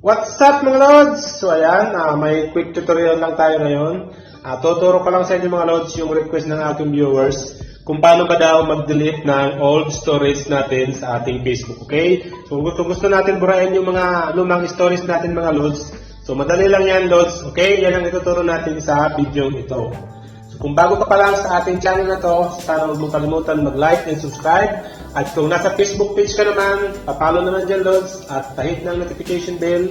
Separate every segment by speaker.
Speaker 1: What's up mga Lods? So ayan, may quick tutorial lang tayo ngayon. Tuturo ko lang sa inyo mga Lods yung request ng ating viewers kung paano ba daw mag-delete ng old stories natin sa ating Facebook, okay? So gusto natin burahin yung mga lumang stories natin mga Lods. So madali lang yan Lods, okay? Yan ang ituturo natin sa video ito. So kung bago ka pa lang sa ating channel na to, sana huwag mong kalimutan mag-like and subscribe. At kung nasa Facebook page ka naman, papalo naman dyan Lods at tahit ng notification bell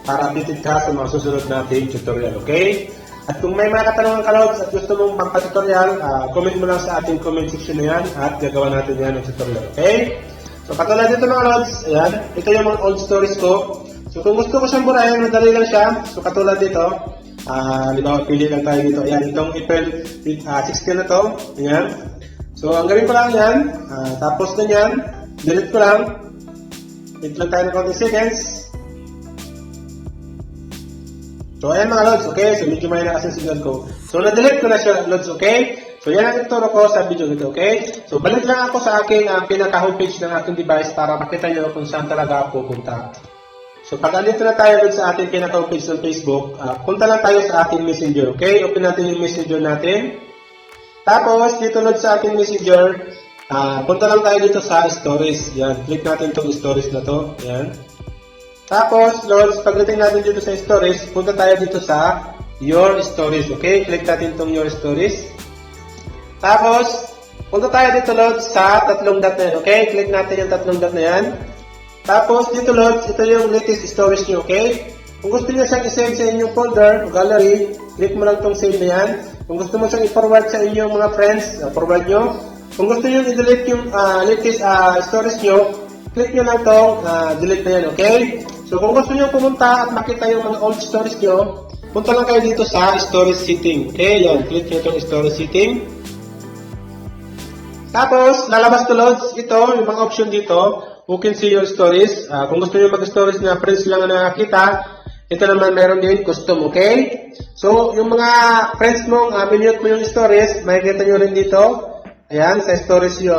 Speaker 1: para updated ka sa mga susunod nating tutorial, okay? At kung may mga katanungan ka Lods at gusto mong pang-tutorial, comment mo lang sa ating comment section na yan at gagawa natin yan ng tutorial, okay? So katulad dito mga Lods, ayan, ito yung mga old stories ko. So kung gusto ko siyang burahin, madali lang siya. So katulad dito, pili lang tayo dito. Ayan, itong April 16 na to, ayan. So, ang gawin ko lang yan, tapos na yan, delete ko lang. Wait lang tayo ng konting seconds. So, ayan mga Lods, okay? So, medyo may na kasi signal ko. So, na-delete ko na siya, Lods, okay? So, yan ang ituro ko sa video nito, okay? So, balik lang ako sa aking pinaka-homepage ng aking device para makita nyo kung saan talaga ako pupunta. So, pag andito na tayo sa ating pinaka-homepage ng Facebook, punta lang tayo sa ating messenger, okay? Open natin yung messenger natin. Tapos, dito Lods sa ating messenger, punta lang tayo dito sa stories. Yan, click natin itong stories na to. Yan. Tapos, Lods, pagdating natin dito sa stories, punta tayo dito sa your stories. Okay, click natin itong your stories. Tapos, punta tayo dito Lods sa tatlong dot na yan. Okay, click natin yung tatlong dot na yan. Tapos, dito Lods, ito yung latest stories nyo. Okay, kung gusto nyo siyang i-save sa inyong folder o gallery, click mo lang itong save na yan. Kung gusto mo siyang i-forward sa inyong mga friends, forward nyo. Kung gusto nyo i-delete yung latest stories nyo, click nyo lang itong delete na yan, okay? So kung gusto nyo pumunta at makita yung mga old stories nyo, punta lang kayo dito sa stories setting. Okay, yan. Click nyo itong stories setting. Tapos, lalabas to Lods, ito, yung mga option dito, who can see your stories. Kung gusto nyo mag-stories na friends lang na nakakita, ito naman meron din custom, okay? So, yung mga friends mong minute mo yung stories, makikita nyo rin dito. Ayan, sa stories you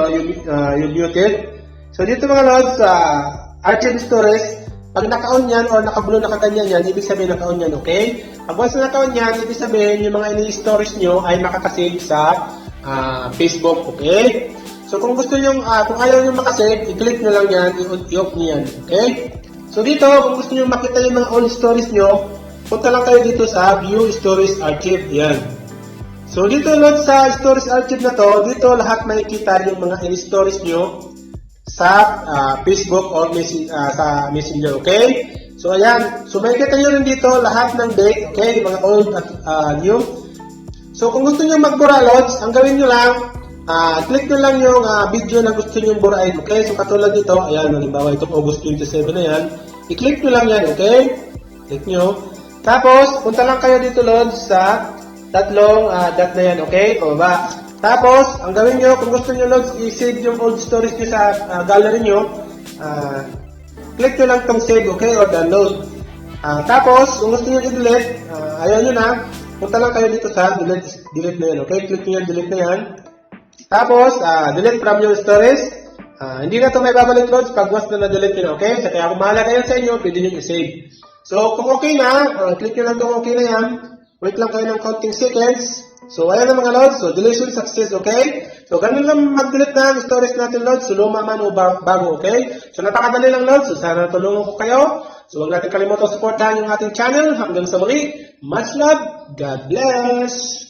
Speaker 1: muted. So, dito mga Lods, archive stories, pag naka-on yan or naka-blue nakaganyan yan, ibig sabihin naka-on yan, okay? Pag once naka-on yan, ibig sabihin yung mga ini-stories nyo ay makakasave sa Facebook, okay? So, kung gusto nyo, kung ayaw nyo makasave, i-click nyo lang yan, i-off nyo yan, okay? So dito, kung gusto nyo makita yung mga old stories nyo, punta lang kayo dito sa View Stories Archive. Yan. So dito Lods sa Stories Archive na to, dito lahat makikita yung mga stories nyo sa Facebook or sa Messenger, okay? So ayan. So makikita nyo rin dito lahat ng date, okay? Mga old at new. So kung gusto nyo magbura Lods, ang gawin nyo lang, click nyo lang yung video na gusto nyo burahin, okay? So katulad dito, ayan, halimbawa itong August 27 na yan, i-click nyo lang yan, okay? Click nyo. Tapos, punta lang kayo dito Lods sa tatlong dot na yan, okay? O ba? Tapos, ang gawin nyo, kung gusto nyo Lods, i-save yung old stories nyo sa gallery nyo, click nyo lang itong save, okay? Or download. Tapos, kung gusto nyo i-delete, ayaw nyo na, punta lang kayo dito sa delete na yan, okay? Click nyo yan, delete na yan. Tapos, delete from your stories. Hindi na ito may babalik Lods pag once na na-delete nyo, okay? So, kaya kung mahalaga yan sa inyo, pwede nyo i-save. So, kung okay na, click nyo lang itong okay na yan. Wait lang kayo ng counting seconds. So, ayan na mga Lods. So, deletion success, okay? So, ganun lang mag-delete na ang stories natin Lods. So, luma man o bago, okay? So, napakadali lang Lods. So, sana tulungan ko kayo. So, huwag natin kalimutan supportahan yung ating channel. Hanggang sa muli. Much love. God bless.